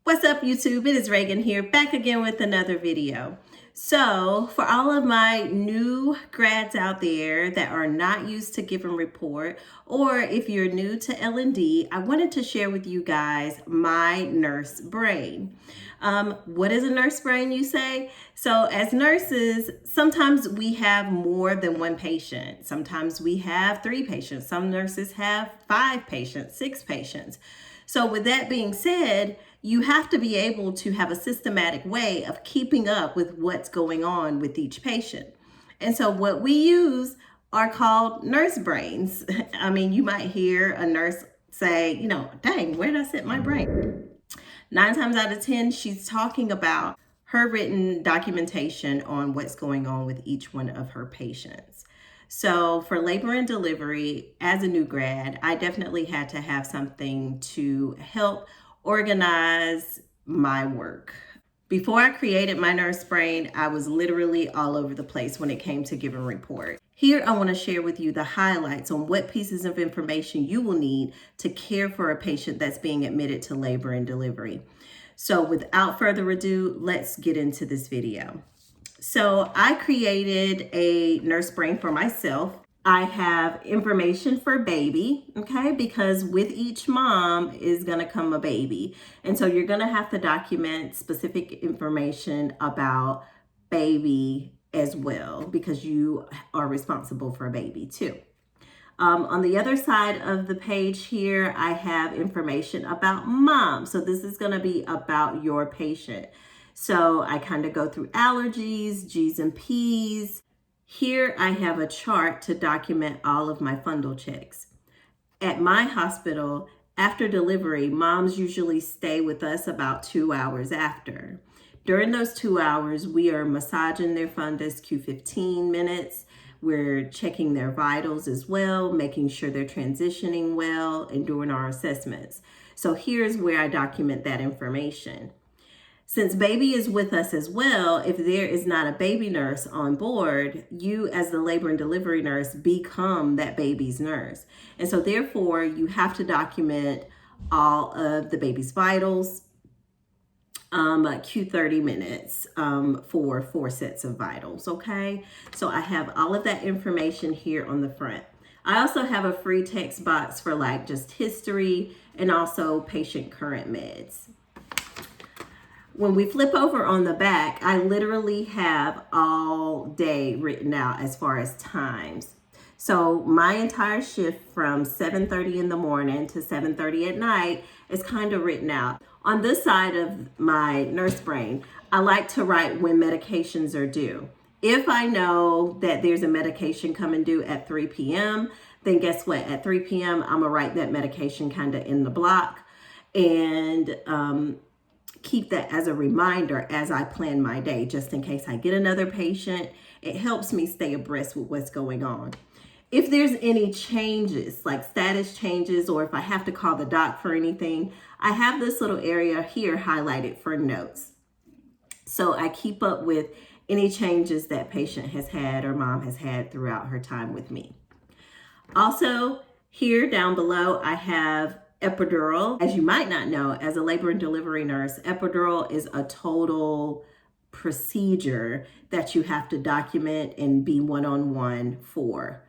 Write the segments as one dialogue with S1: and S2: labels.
S1: What's up, YouTube? It is Reagan here, back again with another video. So for all of my new grads out there that are not used to giving report, or if you're new to L&D, I wanted to share with you guys my nurse brain. What is a nurse brain, you say? So as nurses, sometimes we have more than one patient. Sometimes we have 3 patients. Some nurses have 5 patients, 6 patients. So with that being said, you have to be able to have a systematic way of keeping up with what's going on with each patient. And so what we use are called nurse brains. I mean, you might hear a nurse say, dang, where did I set my brain? 9 times out of 10, she's talking about her written documentation on what's going on with each one of her patients. So for labor and delivery, as a new grad, I definitely had to have something to help organize my work. Before I created my nurse brain, I was literally all over the place when it came to giving reports. Here, I want to share with you the highlights on what pieces of information you will need to care for a patient that's being admitted to labor and delivery. So without further ado, let's get into this video. So I created a nurse brain for myself. I have information for baby, okay? Because with each mom is gonna come a baby. And so you're gonna have to document specific information about baby as well, because you are responsible for a baby too. On the other side of the page here, I have information about mom. So this is gonna be about your patient. So I kind of go through allergies, G's and P's. Here I have a chart to document all of my fundal checks. At my hospital, after delivery, moms usually stay with us about 2 hours after. During those 2 hours, we are massaging their fundus Q15 minutes. We're checking their vitals as well, making sure they're transitioning well, and doing our assessments. So here's where I document that information. Since baby is with us as well, if there is not a baby nurse on board, you as the labor and delivery nurse become that baby's nurse. And so therefore, you have to document all of the baby's vitals, Q30 minutes for 4 sets of vitals, okay? So I have all of that information here on the front. I also have a free text box for like just history and also patient current meds. When we flip over on the back, I literally have all day written out as far as times. So my entire shift from 7:30 in the morning to 7:30 at night is kind of written out. On this side of my nurse brain, I like to write when medications are due. If I know that there's a medication coming due at 3 p.m., then guess what? At 3 p.m., I'm gonna write that medication kind of in the block and keep that as a reminder as I plan my day, just in case I get another patient. It helps me stay abreast with what's going on. If there's any changes, like status changes, or if I have to call the doc for anything, I have this little area here highlighted for notes. So I keep up with any changes that patient has had or mom has had throughout her time with me. Also, here down below, I have Epidural. As you might not know, as a labor and delivery nurse, Epidural is a total procedure that you have to document and be one-on-one for.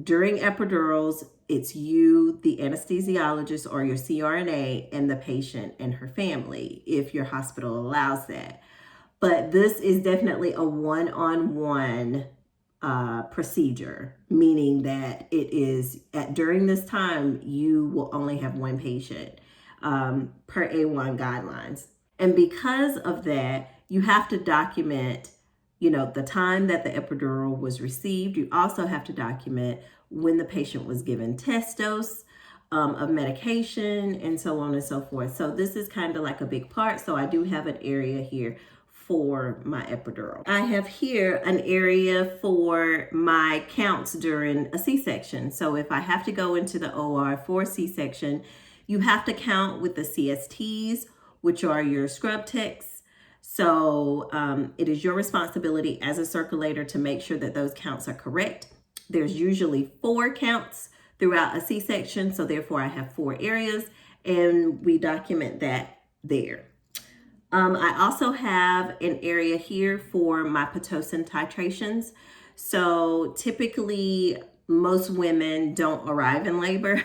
S1: During epidurals, it's you, the anesthesiologist or your CRNA, and the patient and her family, if your hospital allows that. But this is definitely a one-on-one procedure, meaning that it is during this time, you will only have one patient per A1 guidelines. And because of that, you have to document, the time that the epidural was received. You also have to document when the patient was given test dose of medication and so on and so forth. So this is kind of like a big part. So I do have an area here for my epidural. I have here an area for my counts during a C-section. So if I have to go into the OR for C-section, you have to count with the CSTs, which are your scrub techs. So it is your responsibility as a circulator to make sure that those counts are correct. There's usually 4 counts throughout a C-section, so therefore I have 4 areas, and we document that there. I also have an area here for my Pitocin Titrations. So typically most women don't arrive in labor,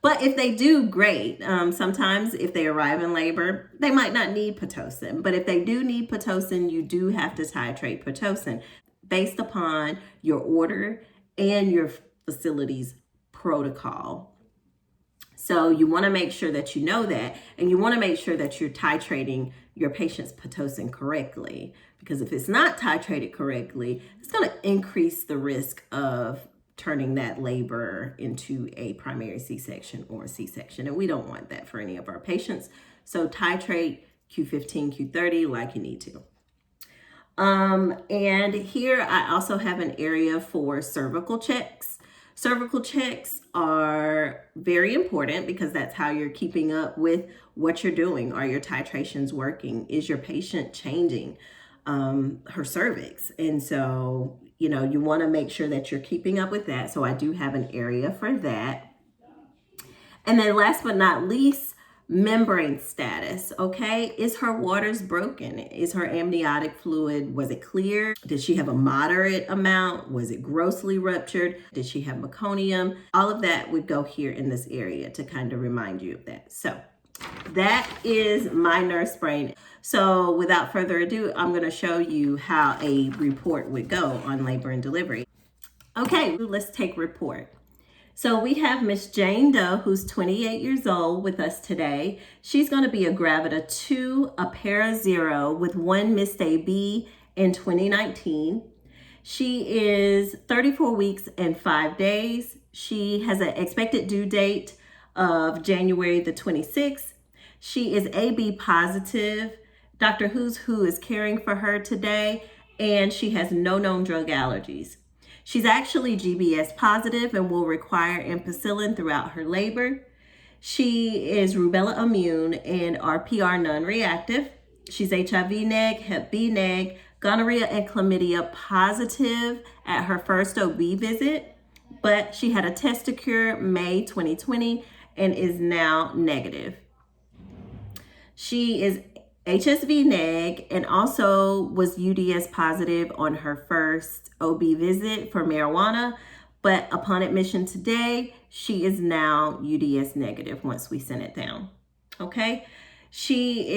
S1: but if they do, great. Sometimes if they arrive in labor, they might not need Pitocin, but if they do need Pitocin, you do have to titrate Pitocin based upon your order and your facility's protocol. So you want to make sure that you know that, and you want to make sure that you're titrating your patient's Pitocin correctly, because if it's not titrated correctly, it's going to increase the risk of turning that labor into a primary C-section or a C-section, and we don't want that for any of our patients. So titrate Q15, Q30 like you need to. And here I also have an area for cervical checks. Cervical checks are very important because that's how you're keeping up with what you're doing. Are your titrations working? Is your patient changing her cervix? And so, you want to make sure that you're keeping up with that. So I do have an area for that. And then last but not least, membrane status, okay? Is her waters broken? Is her amniotic fluid, was it clear? Did she have a moderate amount? Was it grossly ruptured? Did she have meconium? All of that would go here in this area to kind of remind you of that. So that is my nurse brain. So without further ado, I'm gonna show you how a report would go on labor and delivery. Okay, let's take report. So we have Miss Jane Doe, who's 28 years old, with us today. She's going to be a Gravida 2, a Para 0 with 1 missed AB in 2019. She is 34 weeks and 5 days. She has an expected due date of January the 26th. She is AB positive. Dr. Who's Who is caring for her today, and she has no known drug allergies. She's actually GBS positive and will require ampicillin throughout her labor. She is rubella immune and RPR non-reactive. She's HIV neg, Hep B neg, gonorrhea and chlamydia positive at her first OB visit, but she had a test occur May 2020 and is now negative. She is HSV neg and also was UDS positive on her first OB visit for marijuana, but upon admission today, she is now UDS negative once we send it down. Okay, she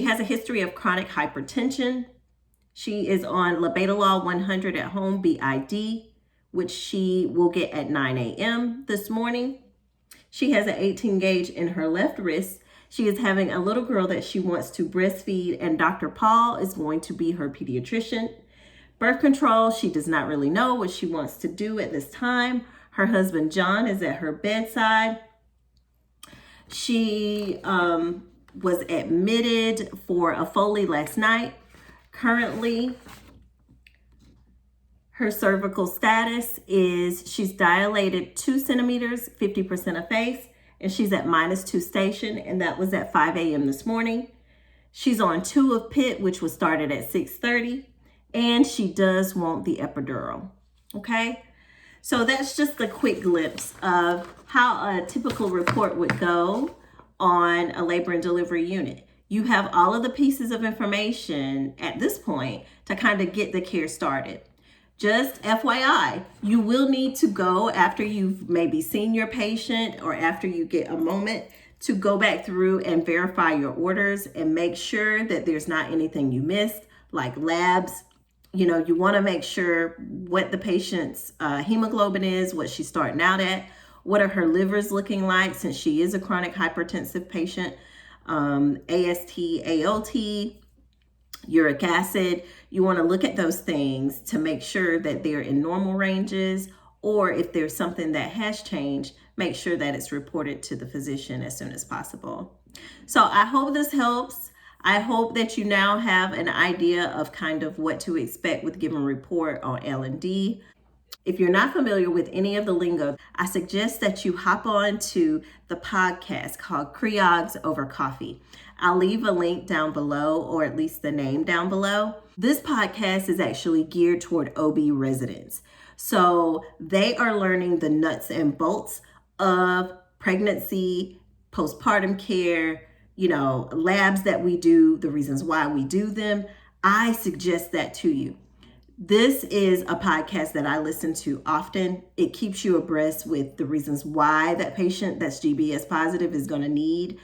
S1: has a history of chronic hypertension. She is on labetalol 100 at home BID, which she will get at 9 a.m. this morning. She has an 18 gauge in her left wrist. She is having a little girl that she wants to breastfeed, and Dr. Paul is going to be her pediatrician. Birth control, she does not really know what she wants to do at this time. Her husband, John, is at her bedside. She was admitted for a Foley last night. Currently, her cervical status is she's dilated 2 centimeters, 50% of face, and she's at -2 station, and that was at 5 a.m. this morning. She's on 2 of PIT, which was started at 6:30, and she does want the epidural, okay? So that's just a quick glimpse of how a typical report would go on a labor and delivery unit. You have all of the pieces of information at this point to kind of get the care started. Just FYI, you will need to go after you've maybe seen your patient or after you get a moment to go back through and verify your orders and make sure that there's not anything you missed, like labs. You want to make sure what the patient's hemoglobin is, what she's starting out at, what are her livers looking like since she is a chronic hypertensive patient, AST, ALT, uric acid. You want to look at those things to make sure that they're in normal ranges, or if there's something that has changed, make sure that it's reported to the physician as soon as possible. So I hope this helps. I hope that you now have an idea of kind of what to expect with giving report on L&D. If you're not familiar with any of the lingo, I suggest that you hop on to the podcast called CREOGS over coffee. I'll leave a link down below, or at least the name down below. This podcast is actually geared toward OB residents. So they are learning the nuts and bolts of pregnancy, postpartum care, labs that we do, the reasons why we do them, I suggest that to you. This is a podcast that I listen to often. It keeps you abreast with the reasons why that patient that's GBS positive is going to need,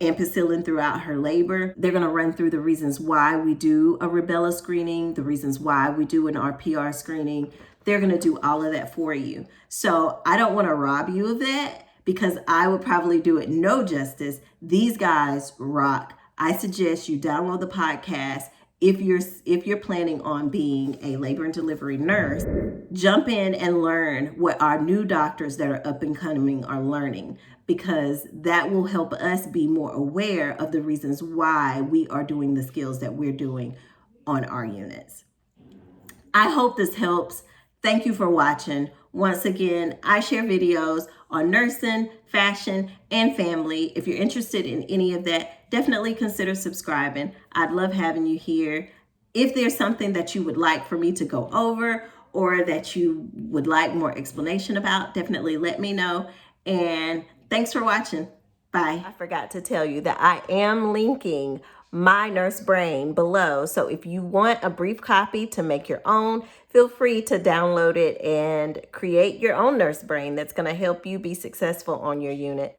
S1: ampicillin throughout her labor. They're going to run through the reasons why we do a rubella screening, the reasons why we do an RPR screening. They're going to do all of that for you. So I don't want to rob you of that because I would probably do it no justice. These guys rock. I suggest you download the podcast. If you're planning on being a labor and delivery nurse, jump in and learn what our new doctors that are up and coming are learning, because that will help us be more aware of the reasons why we are doing the skills that we're doing on our units. I hope this helps. Thank you for watching. Once again, I share videos on nursing, fashion, and family. If you're interested in any of that, definitely consider subscribing. I'd love having you here. If there's something that you would like for me to go over or that you would like more explanation about, definitely let me know. And thanks for watching. Bye. I forgot to tell you that I am linking my nurse brain below. So if you want a brief copy to make your own, feel free to download it and create your own nurse brain that's going to help you be successful on your unit.